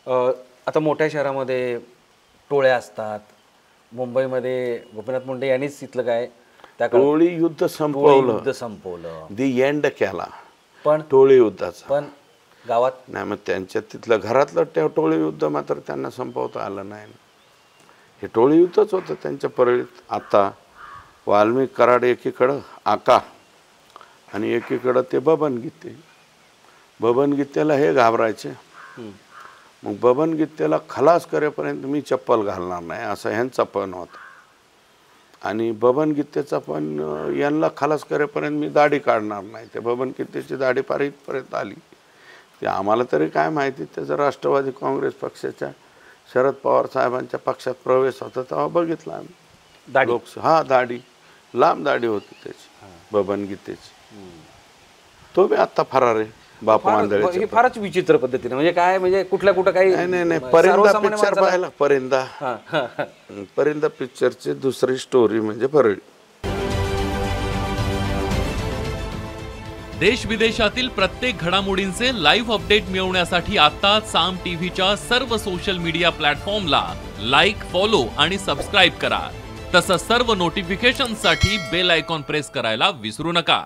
आता मोठ्या शहरामध्ये टोळ्या असतात, मुंबईमध्ये गोपीनाथ मुंडे यांनीच तिथलं काय त्या टोळी युद्ध संपवलं, दी एंड केला पण टोळी युद्धाचा. पण गावात नाही, मग त्यांच्या तिथलं घरातलं टोळी युद्ध मात्र त्यांना संपवता आलं नाही. हे टोळी युद्धच होतं त्यांच्या परळीत. आता वाल्मिक कराड एकीकडं आका आणि एकीकडं ते बबन गीते. बबन गीतेला हे घाबरायचे. मग बबन गीतेला खलास करेपर्यंत मी चप्पल घालणार नाही असं ह्यांचा पण होता. आणि बबन गीतेचा पण यांना खलास करेपर्यंत मी दाढी काढणार नाही. ते बबन गीतेची दाढी फार इथपर्यंत आली. ते आम्हाला तरी काय माहिती, त्याचा राष्ट्रवादी काँग्रेस पक्षाच्या शरद पवार साहेबांच्या पक्षात प्रवेश होता तेव्हा बघितला आम्ही. हा, दाढी लांब दाढी होती त्याची बबन गीतेची. तो बी आत्ता फरार आहे बापू आंधळे. हे फारच विचित्र पद्धतीने, म्हणजे काय, म्हणजे कुठल्या कुठं काही नाही, परिंदा पिक्चर पाहिला. परिंदा पिक्चरची दुसरी स्टोरी म्हणजे परळी. देश विदेशातील प्रत्येक घडामोडींचे लाईव्ह अपडेट मिळवण्यासाठी आता साम टीव्हीच्या सर्व सोशल मीडिया प्लॅटफॉर्मला लाईक, फॉलो आणि सबस्क्राईब करा. तसंच सर्व नोटिफिकेशनसाठी बेल आयकॉन प्रेस करायला विसरू नका.